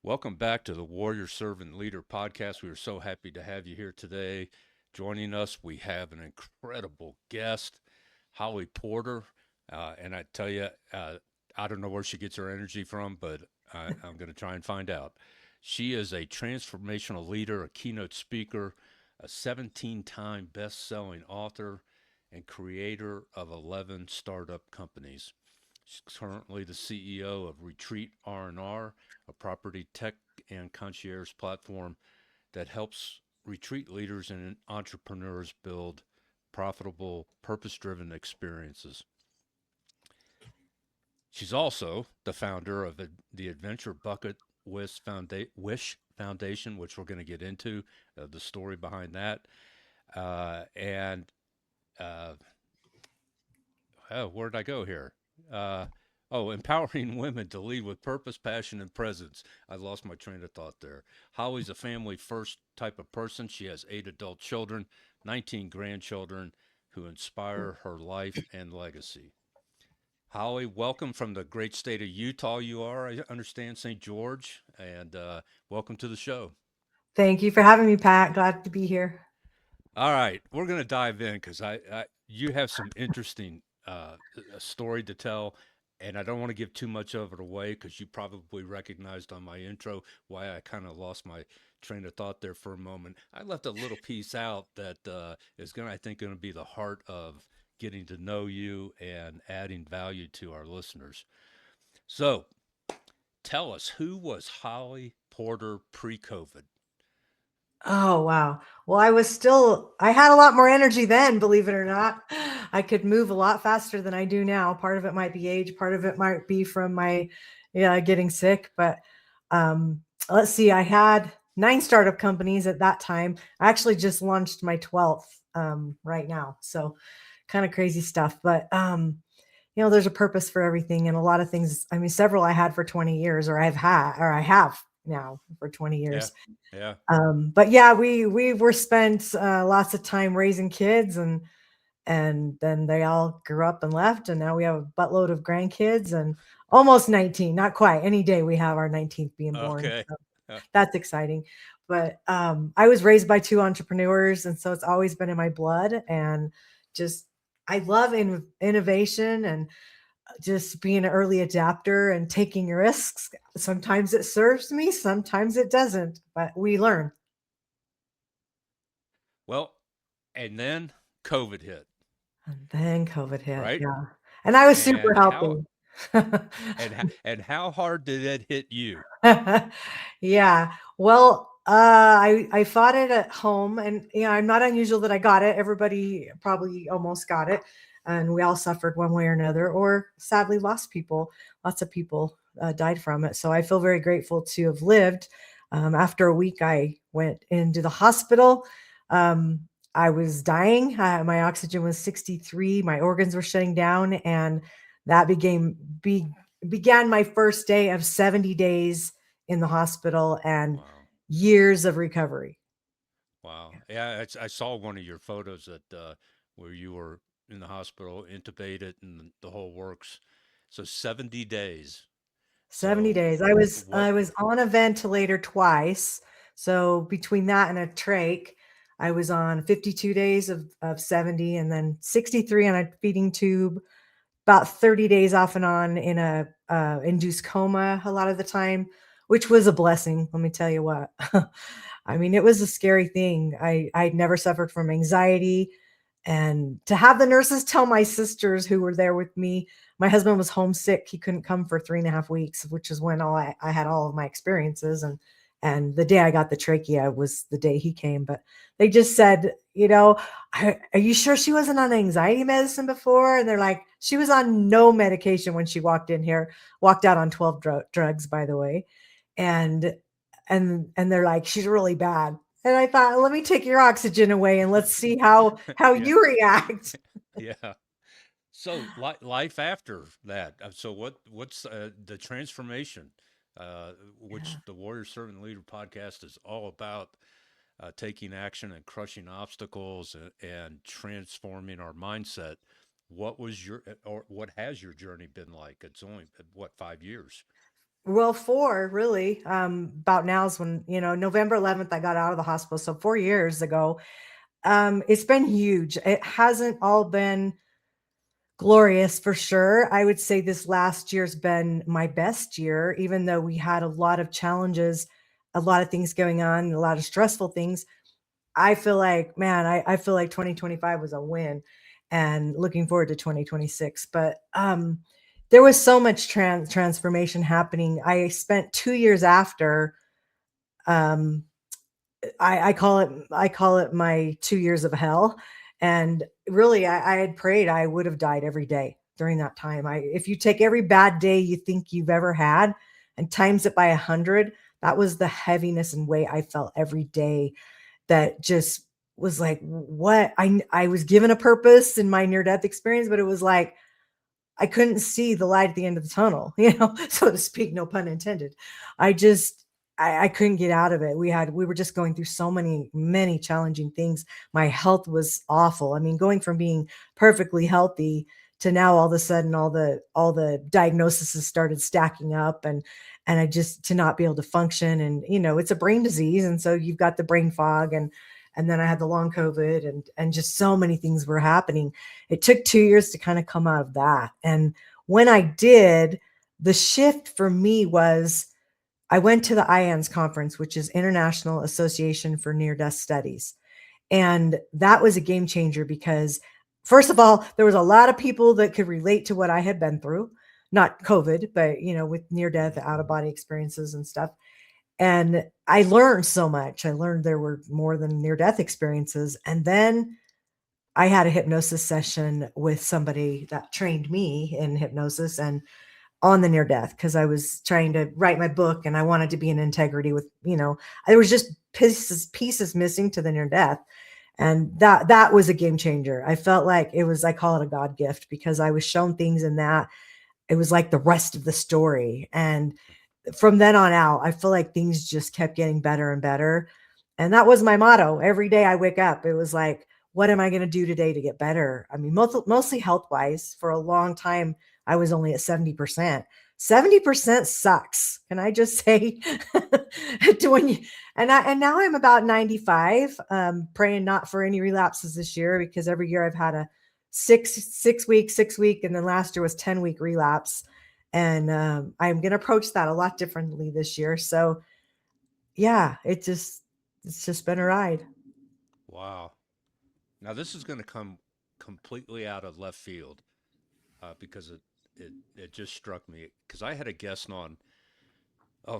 Welcome back to the Warrior Servant Leader podcast. We are so happy to have you here today. Joining us, we have an incredible guest, Holly Porter. And I tell you, I don't know where she gets her energy from, but I'm going to try and find out. She is a transformational leader, a keynote speaker, a 17-time best-selling author, and creator of 11 startup companies. She's currently the CEO of Retreat RnR, a property tech and concierge platform that helps retreat leaders and entrepreneurs build profitable, purpose driven experiences. She's also the founder of the Adventure Bucket Wish Foundation, which we're going to get into the story behind that. And oh, where did I go here? Uh, Empowering women to lead with purpose, passion, and presence. I lost my train of thought there. Holly's a family first type of person. She has 8 adult children, 19 grandchildren who inspire her life and legacy. Holly, welcome from the great state of Utah. You are, I understand, St. George, and welcome to the show. Thank you for having me, Pat. Glad to be here. All right, we're going to dive in because you have some interesting a story to tell, and I don't want to give too much of it away because you probably recognized on my intro why I kind of lost my train of thought there for a moment. I left a little piece out that is going, I think, going to be the heart of getting to know you and adding value to our listeners. So, tell us, who was Holly Porter pre-COVID? Oh, wow. Well, I had a lot more energy then, believe it or not. I could move a lot faster than I do now. Part of it might be age, part of it might be from my getting sick. But let's see, I had 9 startup companies at that time. I actually just launched my 12th right now. So kind of crazy stuff. But there's a purpose for everything, and a lot of things. I mean, several I had for 20 years, or I have now for 20 Yeah, years. yeah. But yeah, we were spent lots of time raising kids, and then they all grew up and left, and now we have a buttload of grandkids and almost 19. Not quite. Any day we have our 19th being born. Okay. So that's exciting. But I was raised by 2 entrepreneurs, and so it's always been in my blood. And just I love innovation and just being an early adapter and taking risks. Sometimes it serves me, sometimes it doesn't, but we learn. Well, and then COVID hit, And then COVID hit. right? Yeah. And I was super And how healthy. and how hard did it hit you? Yeah. Well, I fought it at home, and I'm not unusual that I got it. Everybody probably almost got it, and we all suffered one way or another, or sadly lost people. Lots of people died from it. So I feel very grateful to have lived. After a week, I went into the hospital. Um, I was dying. My oxygen was 63. My organs were shutting down, and that began my first day of 70 days in the hospital and Wow. years of recovery. Wow. Yeah, I saw one of your photos that where you were in the hospital, intubated, and the whole works. So 70 days. 70 So days. I was what? I was on a ventilator twice. So between that and a trach, I was on 52 days of 70, and then 63 on a feeding tube, about 30 days off and on in a induced coma a lot of the time, which was a blessing. Let me tell you what. I mean, it was a scary thing. I'd never suffered from anxiety. And to have the nurses tell my sisters who were there with me, my husband was homesick. He couldn't come for 3.5 weeks, which is when I had all of my experiences. And the day I got the trachea was the day he came. But they just said, are you sure she wasn't on anxiety medicine before? And they're like, she was on no medication when she walked in here, walked out on 12 drugs, by the way. And and they're like, she's really bad. And I thought, let me take your oxygen away and let's see how Yeah. you react. Yeah. So life after that. So what's the transformation, which Yeah. the Warrior Servant Leader podcast is all about, taking action and crushing obstacles and transforming our mindset. What was your or what has your journey been like? It's only what 5 years. Well, 4 really. About now is when, November 11th, I got out of the hospital. So 4 years ago. It's been huge. It hasn't all been glorious for sure. I would say this last year's been my best year, even though we had a lot of challenges, a lot of things going on, a lot of stressful things. I feel like, man, I feel like 2025 was a win and looking forward to 2026. But there was so much transformation happening. I spent 2 years after um, I call it my 2 years of hell. And really, I had prayed I would have died every day during that time. If you take every bad day you think you've ever had and times it by 100, that was the heaviness and weight I felt every day. That just was like, what I was given a purpose in my near death experience, but it was like I couldn't see the light at the end of the tunnel, so to speak, no pun intended. I just I couldn't get out of it. We were just going through so many challenging things. My health was awful. I mean, going from being perfectly healthy to now all of a sudden all the diagnoses started stacking up, and I just to not be able to function. And it's a brain disease, and so you've got the brain fog, and then I had the long COVID, and just so many things were happening. It took 2 years to kind of come out of that. And when I did, the shift for me was I went to the IANS conference, which is International Association for Near Death Studies. And that was a game changer because, first of all, there was a lot of people that could relate to what I had been through, not COVID, but, with near death, out of body experiences and stuff. And I learned so much. I learned there were more than near death experiences. And then I had a hypnosis session with somebody that trained me in hypnosis and on the near death because I was trying to write my book and I wanted to be in integrity with, there was just pieces missing to the near death. And that was a game changer. I felt like it was, I call it a God gift because I was shown things in that it was like the rest of the story. And from then on out, I feel like things just kept getting better and better. And that was my motto. Every day I wake up, it was like, what am I going to do today to get better? I mean, mostly health wise. For a long time, I was only at 70%. 70% sucks. Can I just say to when you and now I'm about 95, praying not for any relapses this year because every year I've had a six week, 6 week, and then last year was 10-week relapse. And I'm going to approach that a lot differently this year. So yeah, it's just been a ride. Wow. Now this is going to come completely out of left field because it just struck me because I had a guest on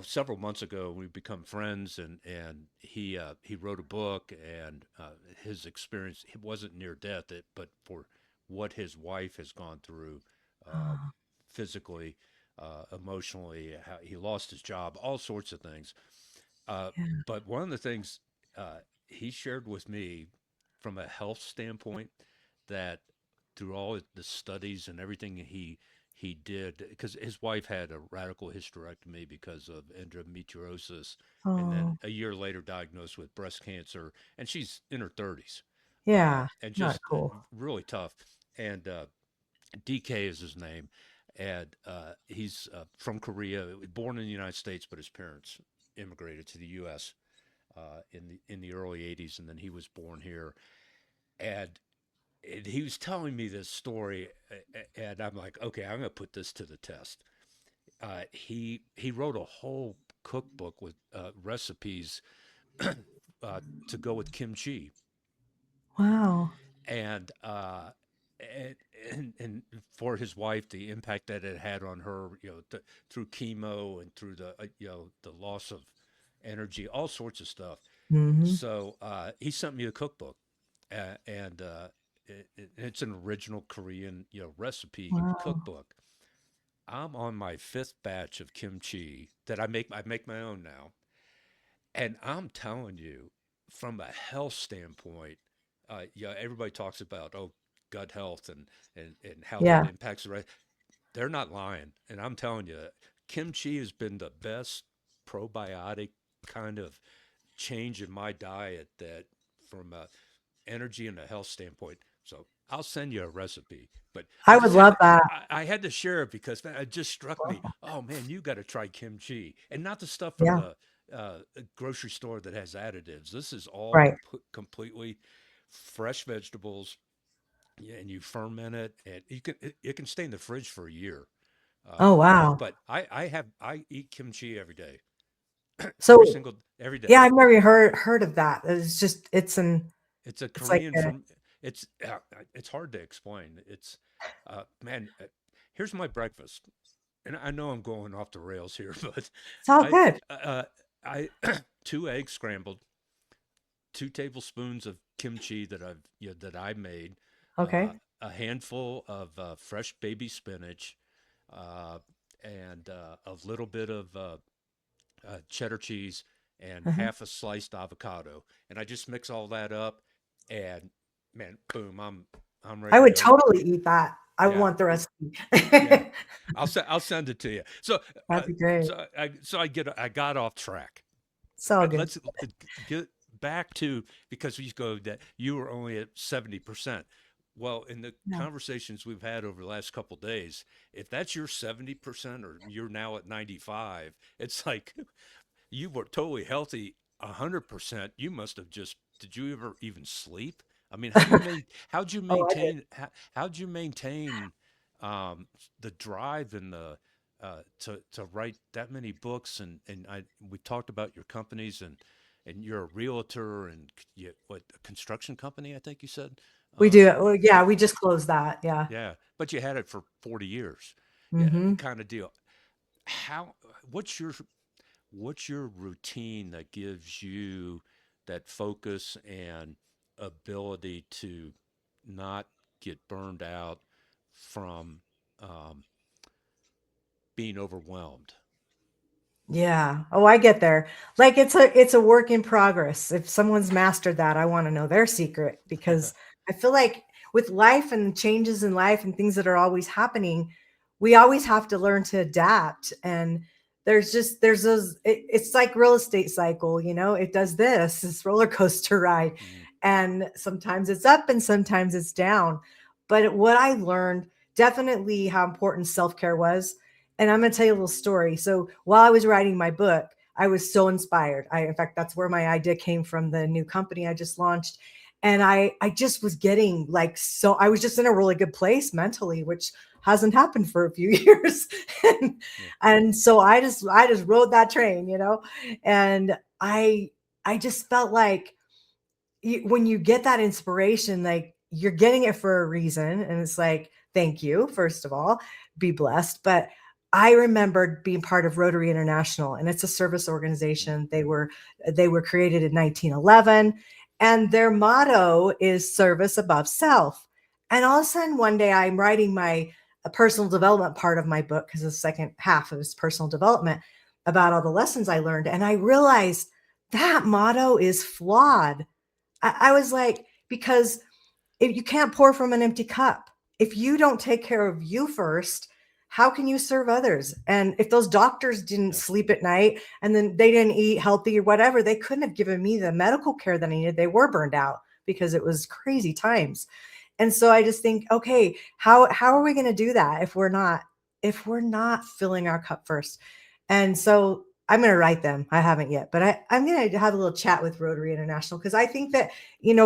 several months ago. We become friends, and he wrote a book, and his experience it wasn't near death, but for what his wife has gone through uh, Oh, physically, emotionally, how he lost his job, all sorts of things. Uh, yeah. but one of the things he shared with me from a health standpoint that through all the studies and everything he did because his wife had a radical hysterectomy because of endometriosis and then Oh, a year later diagnosed with breast cancer and she's in her 30s yeah. and Not just cool. really tough and DK is his name and he's from Korea born in the United States but his parents immigrated to the US in the early 80s and then he was born here and he was telling me this story, and I'm like, okay, I'm gonna put this to the test. He wrote a whole cookbook with recipes to go with kimchi, Wow. and and, and for his wife, the impact that it had on her, through chemo and through the the loss of energy, all sorts of stuff. Hmm. So he sent me a cookbook, and it's an original Korean, recipe Wow. cookbook. I'm on my fifth batch of kimchi that I make my own now, and I'm telling you, from a health standpoint, everybody talks about gut health and how that Yeah. impacts the rest. They're not lying, and I'm telling you, kimchi has been the best probiotic kind of change in my diet that from a energy and a health standpoint. So I'll send you a recipe. But I I would just had love to, that. I had to share it because man, it just struck me. Oh man, you got to try kimchi, and not the stuff from Yeah. the grocery store that has additives. This is all Right. completely fresh vegetables, yeah, and you ferment it, and it can stay in the fridge for a year. Oh, Uh, wow. but I eat kimchi every day, So, every yeah, day. I've never heard of that. It's just It's a it's like Korean a from it's hard to explain. It's man, here's my breakfast. And I know I'm going off the rails here, but it's all I good. I 2 eggs scrambled, 2 tablespoons of kimchi that that I made, uh, Okay. a handful of fresh baby spinach, uh, and a little bit of cheddar cheese and Uh-huh. half a sliced avocado, and I just mix all that up, and man, boom, I'm ready I to would go. totally eat that. I Yeah, want the recipe. yeah. I'll send it to you. So That'd be great. I got off track. It's all good. Let's get back to, because we go that you were only at 70%. Well, in the Yeah. conversations we've had over the last couple of days, if that's your 70% or you're now at 95, it's like you were totally healthy 100%. You must have just, did you ever even sleep? I mean, how'd you Oh, I did. maintain, how'd you maintain um, the drive and the, to write that many books? We talked about your companies, and you're a realtor, and what, a construction company, I think you said? We do. Um, Well, yeah, yeah, we just closed that. Yeah. yeah. But you had it for 40 years. Yeah, Hmm. kind of deal. How, what's your routine that gives you that focus and ability to not get burned out from um, being overwhelmed? Yeah. Oh, I get there. Like it's a work in progress. If someone's mastered that, I want to know their secret because I feel like with life and changes in life and things that are always happening, we always have to learn to adapt. And there's those it's like real estate cycle, it does this roller coaster ride. Mm, And sometimes it's up and sometimes it's down. But what I learned definitely how important self-care was, and I'm going to tell you a little story. So while I was writing my book, I was so inspired. In fact, that's where my idea came from, the new company I just launched. And I just was getting like, so I was just in a really good place mentally, which hasn't happened for a few years. and, yeah, and so I just rode that train, and I just felt like when you get that inspiration, like you're getting it for a reason. And it's like, thank you, first of all, be blessed. But I remembered being part of Rotary International, and it's a service mm, organization. They were created in 1911, and their motto is service above self. And all of a sudden, one day, I'm writing my personal development part of my book, because the second half of is personal development, about all the lessons I learned, and I realized that motto is flawed. I was like, because if you can't pour from an empty cup, if you don't take care of you first, how can you serve others? And if those doctors didn't yeah, sleep at night and then they didn't eat healthy or whatever, they couldn't have given me the medical care that I needed. They were burned out because it was crazy times. And so I just think, okay, how are we going to do that if we're not filling our cup first? And so I'm going to write them. I haven't yet, but I'm going to have a little chat with Rotary International, because I think that,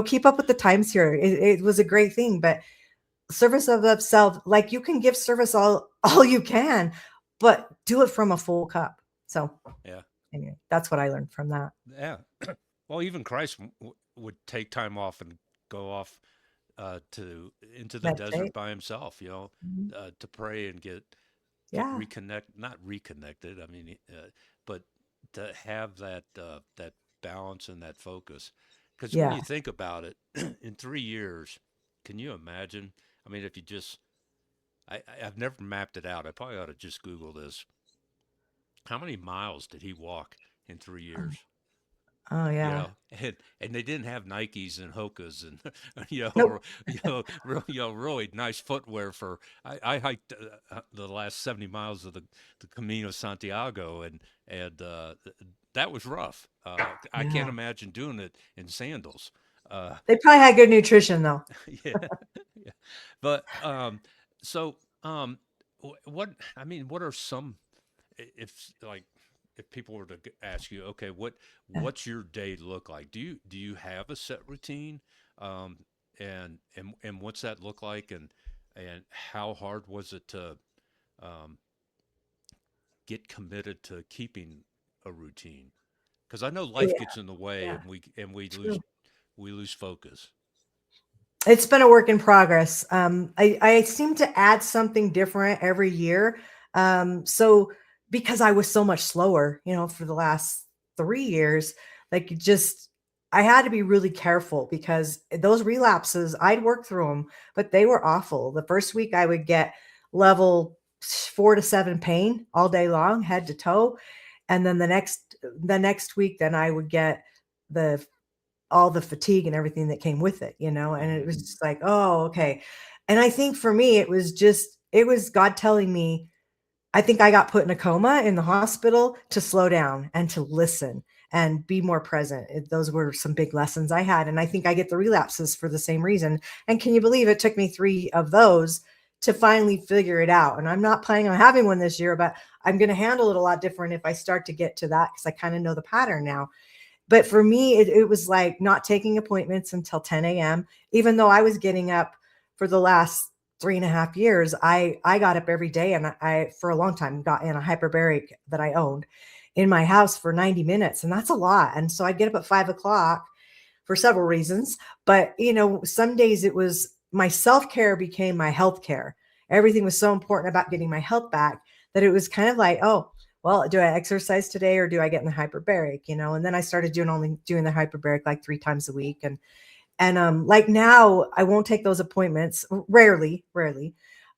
keep up with the times here. It was a great thing, but service of self, like you can give service all you can, but do it from a full cup. So yeah, anyway, that's what I learned from that. yeah. Well, even Christ would take time off and go off to into the desert Meditate. by himself, Mhm. to pray and get Yeah. not reconnected. I mean, but to have that balance and that focus. Because when Yeah. you think about it, in 3 years, can you imagine? I mean, if you just, I've never mapped it out. I probably ought to just Google this. How many miles did he walk in 3 years? Oh, You yeah. know, and they didn't have Nikes and Hokas and Nope. really nice footwear for. I hiked the last 70 miles of the Camino Santiago, and that was rough. I can't Yeah. imagine doing it in sandals. Uh, They probably had good nutrition though. yeah, yeah. But so what I mean, what are some if like if people were to ask you, okay, what's your day look like? Do you have a set routine? Um, and what's that look like? And how hard was it to um, get committed to keeping a routine? Because I know life Yeah, gets in the way, yeah, and we lose true. focus. It's been a work in progress. I seem to add something different every year. So because I was so much slower, for the last 3 years, like I had to be really careful because those relapses, I'd work through them, but they were awful. The first week I would get level 4 to 7 pain all day long, head to toe. And then the next week, then I would get the all the fatigue and everything that came with it, and it Hmm. was just like, oh, okay. And I think for me, it was God telling me, I think I got put in a coma in the hospital to slow down and to listen and be more present. Those were some big lessons I had. And I think I get the relapses for the same reason. And can you believe it took me 3 of those to finally figure it out? And I'm not planning on having one this year, but I'm going to handle it a lot different if I start to get to that because I kind of know the pattern now. But for me, it was like not taking appointments until 10 a.m. Even though I was getting up for the last 3.5 years, I got up every day, and I for a long time got in a hyperbaric that I owned in my house for 90 minutes, and that's a lot. And so I'd get up at 5 o'clock for several reasons. But, some days it was my self care became my health care. Everything was so important about getting my health back that it was kind of like, oh, well, do I exercise today or do I get in the hyperbaric? And then I started only doing the hyperbaric like 3 times a week. And like now I won't take those appointments rarely.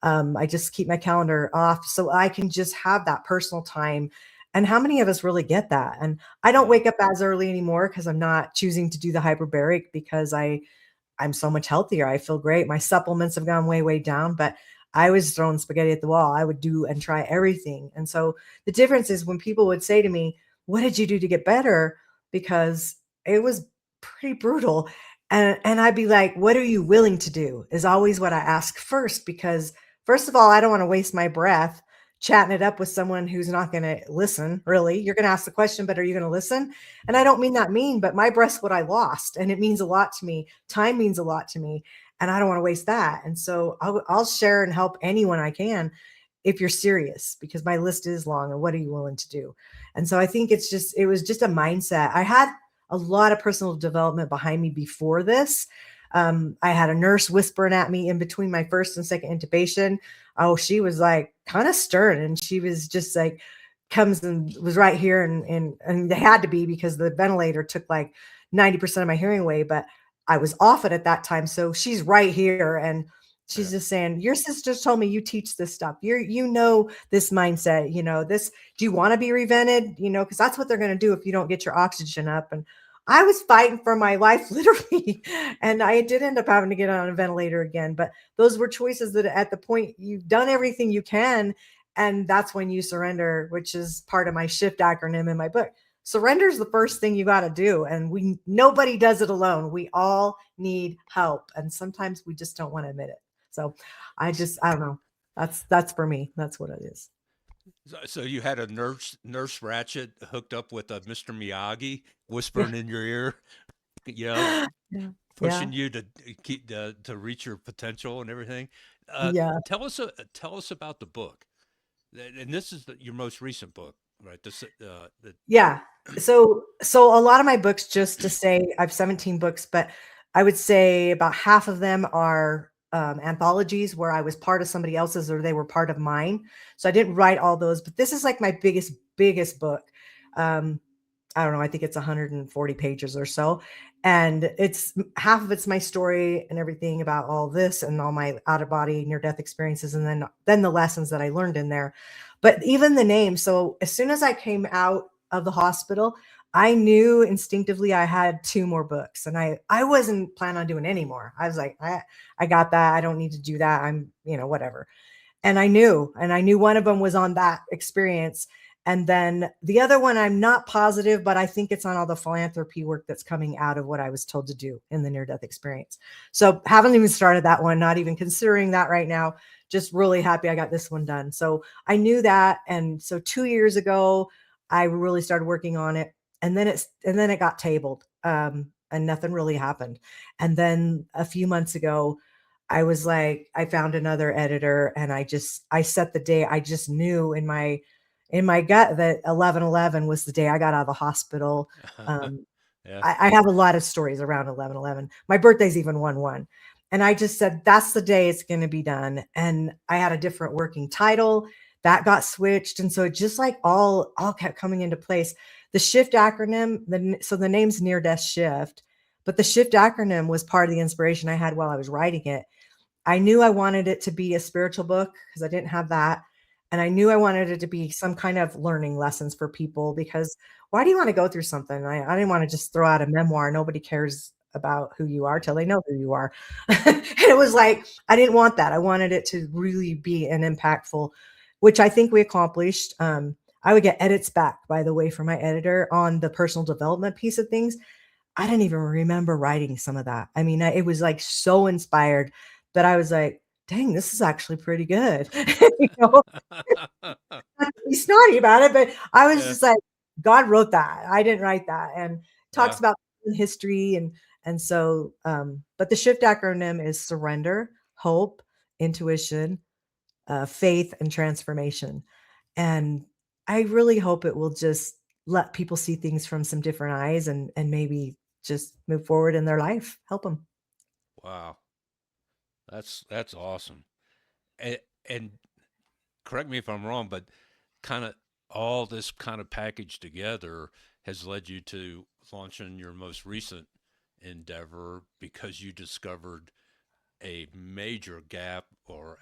I just keep my calendar off so I can just have that personal time. And how many of us really get that? And I don't Yeah. wake up as early anymore because I'm not choosing to do the hyperbaric because I'm so much healthier. I feel great. My supplements have gone way, way down, but I was throwing spaghetti at the wall. I would do and try everything. And so the difference is when people would say to me, what did you do to get better? Because it was pretty brutal. And I'd be like, what are you willing to do? Is always what I ask first, because first of all, I don't want to waste my breath chatting it up with someone who's not going to listen. Really, you're going to ask the question, but are you going to listen? And I don't mean that mean, but my breath's what I lost. And it means a lot to me. Time means a lot to me. And I don't want to waste that. And so I'll share and help anyone I can if you're serious, because my list is long. And what are you willing to do? And so I think it was just a mindset. I had a lot of personal development behind me before this. I had a nurse whispering at me in between my first and second intubation. Oh, she was like kind of stern, and she was just like, comes and was right here, and they had to be because the ventilator took like 90% of my hearing away, but I was off it at that time. So she's right here, and she's Yeah. just saying, your sister told me you teach this stuff. You know this mindset, this. Do you want to be revented? Because that's what they're going to do if you don't get your oxygen up. And I was fighting for my life, literally. And I did end up having to get on a ventilator again. But those were choices that at the point you've done everything you can, and that's when you surrender, which is part of my shift acronym in my book. Surrender is the first thing you got to do. And nobody does it alone. We all need help. And sometimes we just don't want to admit it. So I don't know. That's for me. That's what it is. So you had a nurse Ratchet hooked up with a Mr. Miyagi Yeah. whispering in your ear, you know, Yeah. Yeah. pushing you to keep to reach your potential and everything. Yeah. Tell us about the book, and this is your most recent book, right? Yeah. So a lot of my books, just to say, I've 17 books, but I would say about half of them are anthologies where I was part of somebody else's or they were part of mine. So I didn't write all those, but this is like my biggest book. Um, I don't know, I think it's 140 pages or so. And it's half of it's my story and everything about all this and all my out of body near death experiences, and then the lessons that I learned in there. But even the name, so as soon as I came out of the hospital, I knew instinctively I had 2 more books, and I wasn't planning on doing any more. I was like, I got that. I don't need to do that. I'm, whatever. And I knew one of them was on that experience. And then the other one, I'm not positive, but I think it's on all the philanthropy work that's coming out of what I was told to do in the near death experience. So haven't even started that one, not even considering that right now. Just really happy I got this one done. So I knew that. And so 2 years ago, I really started working on it. And then it got tabled. And nothing really happened. And then a few months ago, I was like, I found another editor and I set the day. I just knew in my gut that 11/11 was the day I got out of the hospital. Um, Yeah. I have a lot of stories around 11/11. My birthday's even 1/1. And I just said, that's the day it's going to be done. And I had a different working title that got switched. And so it just like all kept coming into place. The shift acronym, so the name's near death shift, but the shift acronym was part of the inspiration I had while I was writing it. I knew I wanted it to be a spiritual book because I didn't have that. And I knew I wanted it to be some kind of learning lessons for people because why do you want to go through something? I didn't want to just throw out a memoir. Nobody cares about who you are till they know who you are. And it was like, I didn't want that. I wanted it to really be an impactful, which I think we accomplished. I would get edits back, by the way, from my editor on the personal development piece of things. I didn't even remember writing some of that. I mean, it was like so inspired that I was like, dang, this is actually pretty good. You know, not to be snotty about it, but I was Yeah. just like, God wrote that. I didn't write that. And talks Yeah. about history and so but the shift acronym is surrender, hope, intuition, faith, and transformation. And I really hope it will just let people see things from some different eyes and maybe just move forward in their life, help them. Wow. That's awesome. And correct me if I'm wrong, but kind of all this kind of package together has led you to launching your most recent endeavor because you discovered a major gap or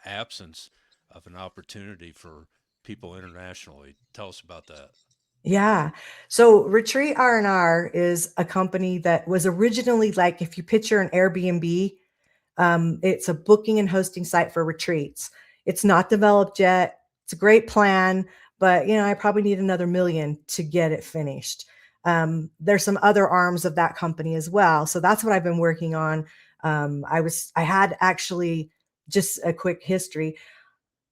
absence of an opportunity for people internationally. Tell us about that. Yeah. So Retreat RnR is a company that was originally like if you picture an Airbnb. It's a booking and hosting site for retreats. It's not developed yet. It's a great plan, but I probably need another million to get it finished. There's some other arms of that company as well. So that's what I've been working on. I had actually just a quick history.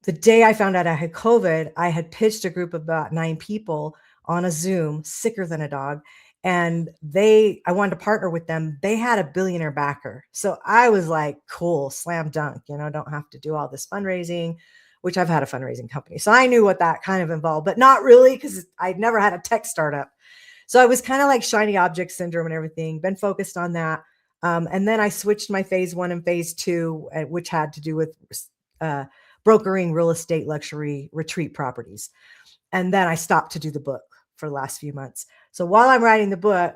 The day I found out I had COVID, I had pitched a group of about 9 people on a Zoom, sicker than a dog. And I wanted to partner with them. They had a billionaire backer. So I was like, cool, slam dunk, don't have to do all this fundraising, which I've had a fundraising company. So I knew what that kind of involved, but not really because I'd never had a tech startup. So I was kind of like shiny object syndrome and everything, been focused on that. And then I switched my phase 1 and phase 2, which had to do with uh, brokering real estate luxury retreat properties. And then I stopped to do the book for the last few months. So while I'm writing the book,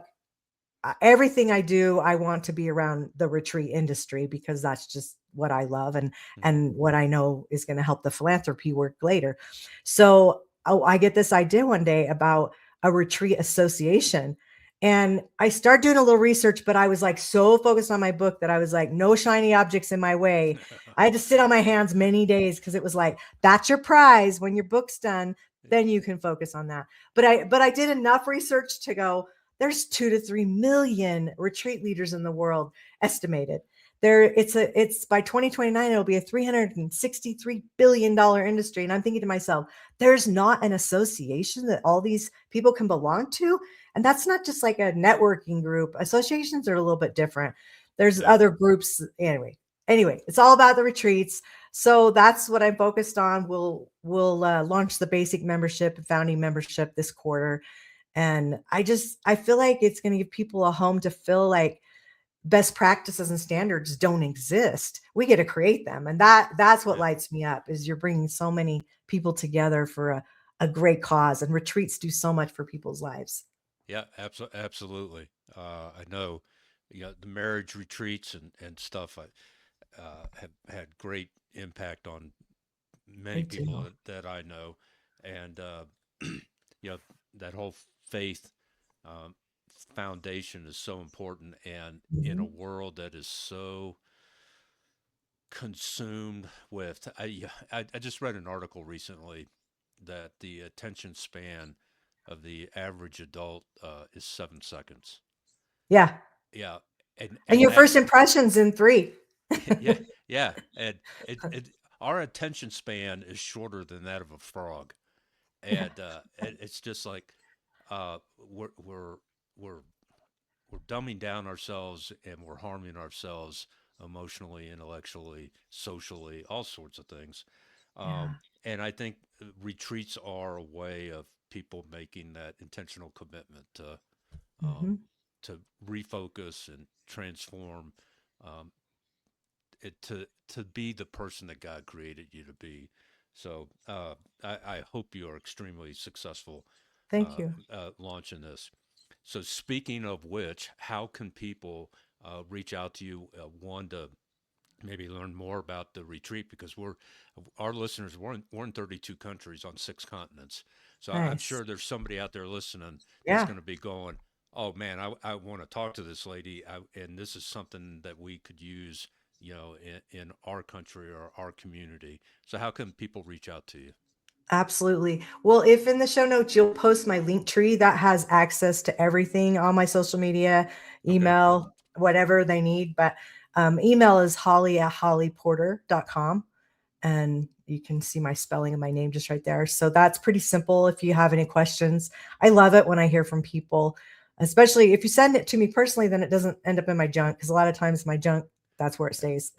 everything I do, I want to be around the retreat industry because that's just what I love Hmm. and what I know is going to help the philanthropy work later. So I get this idea one day about a retreat association. And I started doing a little research, but I was like so focused on my book that I was like, no shiny objects in my way. I had to sit on my hands many days because it was like, that's your prize. When your book's done, then you can focus on that. But I did enough research to go, there's 2 to 3 million retreat leaders in the world estimated. It's by 2029 it'll be a $363 billion industry, and I'm thinking to myself, there's not an association that all these people can belong to, and that's not just like a networking group. Associations are a little bit different. There's Yeah. other groups anyway, it's all about the retreats. So that's what I'm focused on. We'll launch the basic membership and founding membership this quarter. And I feel like it's going to give people a home to feel like best practices and standards don't exist. We get to create them. And that's what Yeah. lights me up is you're bringing so many people together for a great cause, and retreats do so much for people's lives. Yeah. Absolutely. I know, the marriage retreats and stuff have had great impact on They many people do. that I know, and you know that whole faith um, foundation is so important, and in a Mhm. world that is so consumed with, I just read an article recently that the attention span of the average adult is 7 seconds. Yeah. Yeah, And and your first that's impressions in three. yeah, yeah, and it our attention span is shorter than that of a frog, Yeah. and it's just like uh, we're we're we're we're dumbing down ourselves and we're harming ourselves emotionally, intellectually, socially, all sorts of things. Yeah. And I think retreats are a way of people making that intentional commitment um, Hmm. to refocus and transform um, it to be the person that God created you to be. So I hope you are extremely successful Thank you. launching this. So speaking of which, how can people reach out to you? One to maybe learn more about the retreat because our listeners we're in 32 countries on 6 continents. So I'm Nice. sure there's somebody out there listening that's Yeah. going to be going, "Oh man, I want to talk to this lady, and this is something that we could use, in our country or our community." So how can people reach out to you? Absolutely. Well, if in the show notes you'll post my link tree that has access to everything, all my social media, Okay, email, whatever they need. But email is holly@hollyporter.com. And you can see my spelling of my name just right there. So that's pretty simple if you have any questions. I love it when I hear from people, especially if you send it to me personally, then it doesn't end up in my junk because a lot of times my junk, that's where it stays.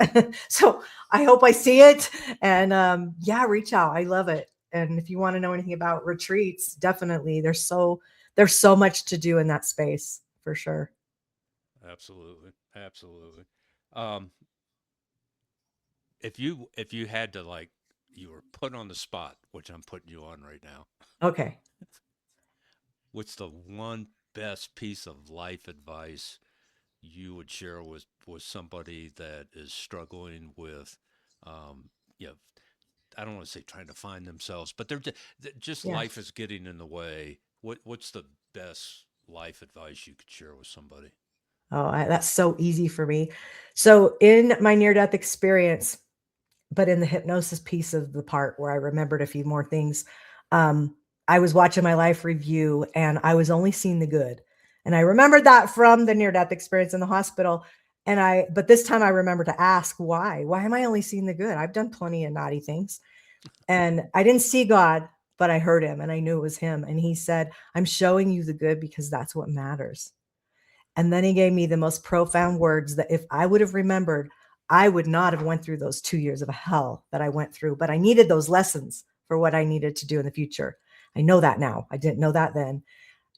So I hope I see it and yeah, reach out. I love it. And if you want to know anything about retreats, definitely there's so much to do in that space for sure. absolutely, absolutely. Um, if you had to like you were put on the spot, which I'm putting you on right now, Okay. what's the one best piece of life advice you would share with somebody that is struggling with, um, you know, I don't want to say trying to find themselves, but just Yeah. life is getting in the way. What's the best life advice you could share with somebody? Oh, that's so easy for me. So in my near death experience, but in the hypnosis piece of the part where I remembered a few more things, um, I was watching my life review and I was only seeing the good. And I remembered that from the near death experience in the hospital. But this time I remember to ask why? Why am I only seeing the good? I've done plenty of naughty things. And I didn't see God, but I heard him and I knew it was him. And he said, I'm showing you the good because that's what matters. And then he gave me the most profound words that if I would have remembered, I would not have went through those 2 years of hell that I went through, but I needed those lessons for what I needed to do in the future. I know that now. I didn't know that then.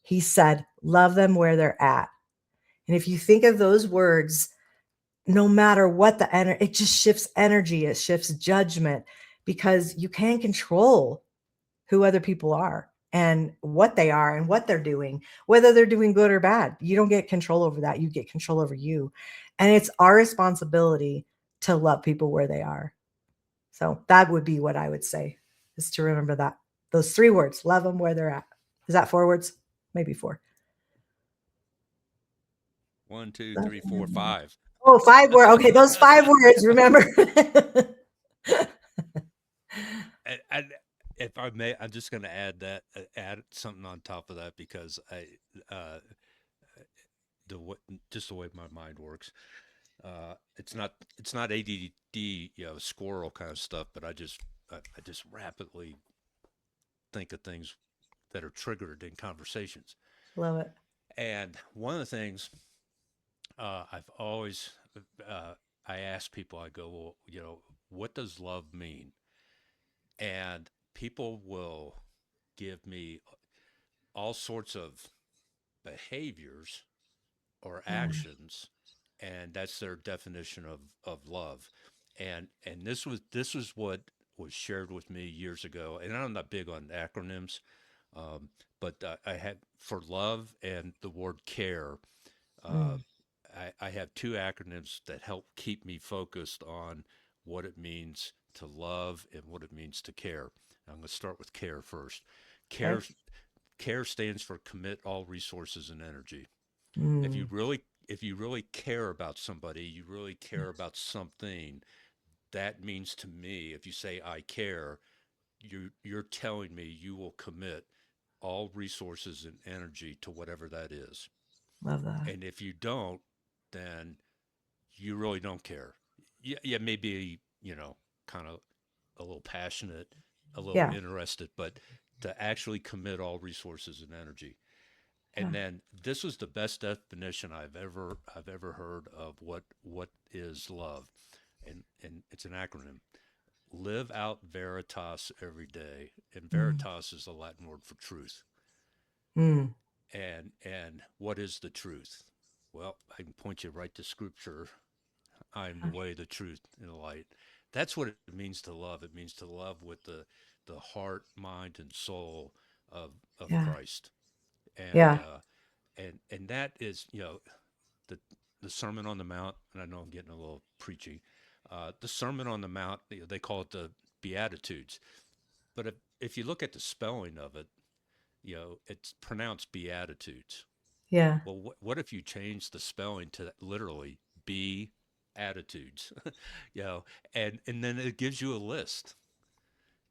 He said, "Love them where they're at." And if you think of those words, no matter what the energy, it just shifts energy, it shifts judgment because you can't control who other people are and what they're doing, whether they're doing good or bad. You don't get control over that. You get control over you. And it's our responsibility to love people where they are. So that would be what I would say is to remember that those 3 words, love them where they're at. Is that 4 words? Maybe four. One, two, three, four, five. Oh, 5 words. Okay, those 5 words, remember. And if I may, I'm just going to add something on top of that because uh, just the way my mind works. It's not ADD, squirrel kind of stuff, but I just rapidly think of things that are triggered in conversations. Love it. And one of the things I've always uh, I ask people, I go, well, what does love mean? And people will give me all sorts of behaviors or Mm, actions, and that's their definition of love. And this was what was shared with me years ago. And I'm not big on acronyms, um, but I had for love and the word care. Uh, mm, I have two acronyms that help keep me focused on what it means to love and what it means to care. I'm going to start with care first. okay. Care care stands for commit all resources and energy. If you Mm, really if you really care about somebody, you really care yes. about something, that means to me, if you say I care, you're telling me you will commit all resources and energy to whatever that is. Love that. And if you don't, then you really don't care. Yeah, yeah, maybe, kind of a little passionate, a little Yeah. interested, but to actually commit all resources and energy. And Yeah. then this was the best definition I've ever heard of what is love. And it's an acronym. Live out veritas every day. And Mm. veritas is the Latin word for truth. Mm. And what is the truth? Well, I can point you right to scripture. I am the Yeah. way, the truth, and the light. That's what it means to love. It means to love with the heart, mind, and soul of Yeah. Christ. And Yeah. uh, and that is, the the Sermon on the Mount. And I know I'm getting a little preachy. The Sermon on the Mount, they call it the Beatitudes. But if you look at the spelling of it, it's pronounced Beatitudes. Yeah. Well, what if you change the spelling to literally be attitudes, you know, and then it gives you a list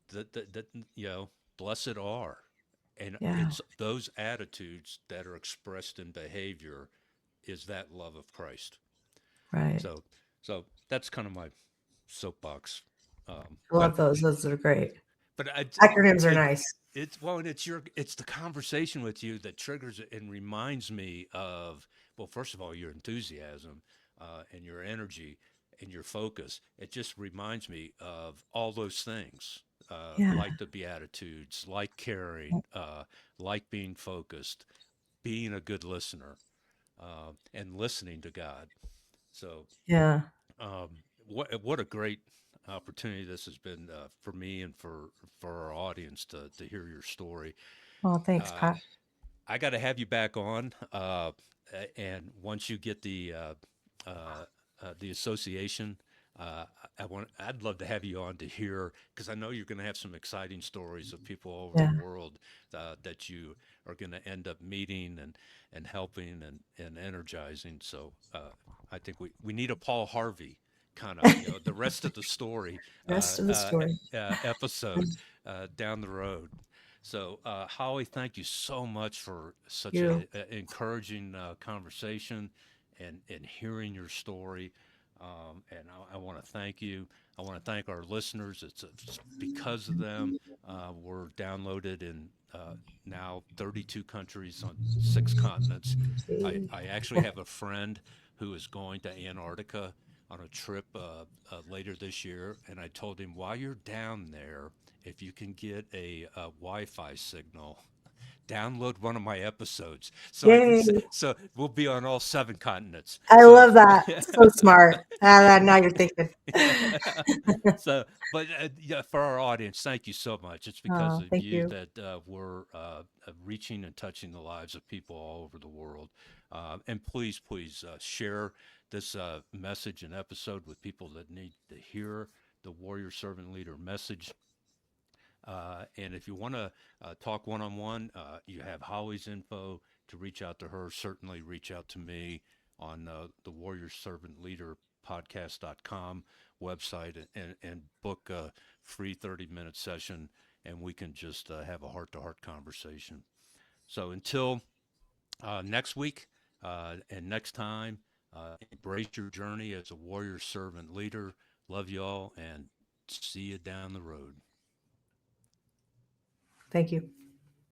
that blessed are, and Yeah. it's those attitudes that are expressed in behavior is that love of Christ. Right. So, so that's kind of my soapbox. Um, I but love those. Those are great. but I, Acronyms are it nice. it's well, and it's the conversation with you that triggers it and reminds me of, well, first of all, your enthusiasm, and your energy and your focus. It just reminds me of all those things, Yeah. like the Beatitudes, like caring, like being focused, being a good listener, and listening to God. So, Yeah. what a great opportunity this has been, for me and for our audience to hear your story. Well, thanks, Uh, Pat. I got to have you back on, and once you get uh, the association, I'd love to have you on to hear, because I know you're going to have some exciting stories of people all over the Yeah. world, that you are going to end up meeting and helping and energizing. So, I think we need a Paul Harvey kind of, the rest of the story, Rest of the story. episode, down the road. So, Holly, thank you so much for such You. a encouraging, conversation and hearing your story. And I want to thank you. I want to thank our listeners. It's because of them, we're downloaded in, now 32 countries on 6 continents. See. I actually have a friend who is going to Antarctica on a trip, later this year, and I told him, while you're down there, if you can get a Wi-Fi signal, download one of my episodes. Yay. So we'll be on all 7 continents. I So, love that. So smart. Now you're thinking. so, but, yeah, for our audience, thank you so much. It's because Oh, of thank you you. that, we're, reaching and touching the lives of people all over the world. And please, please, share this, message and episode with people that need to hear the Warrior Servant Leader message. And if you want to, talk one on one, you have Holly's info to reach out to her. Certainly reach out to me on, the Warrior Servant Leader podcast.com website, and book a free 30-minute session, and we can just, have a heart to heart conversation. So until, next week, and next time, embrace your journey as a warrior servant leader. Love y'all, and see you down the road. Thank you.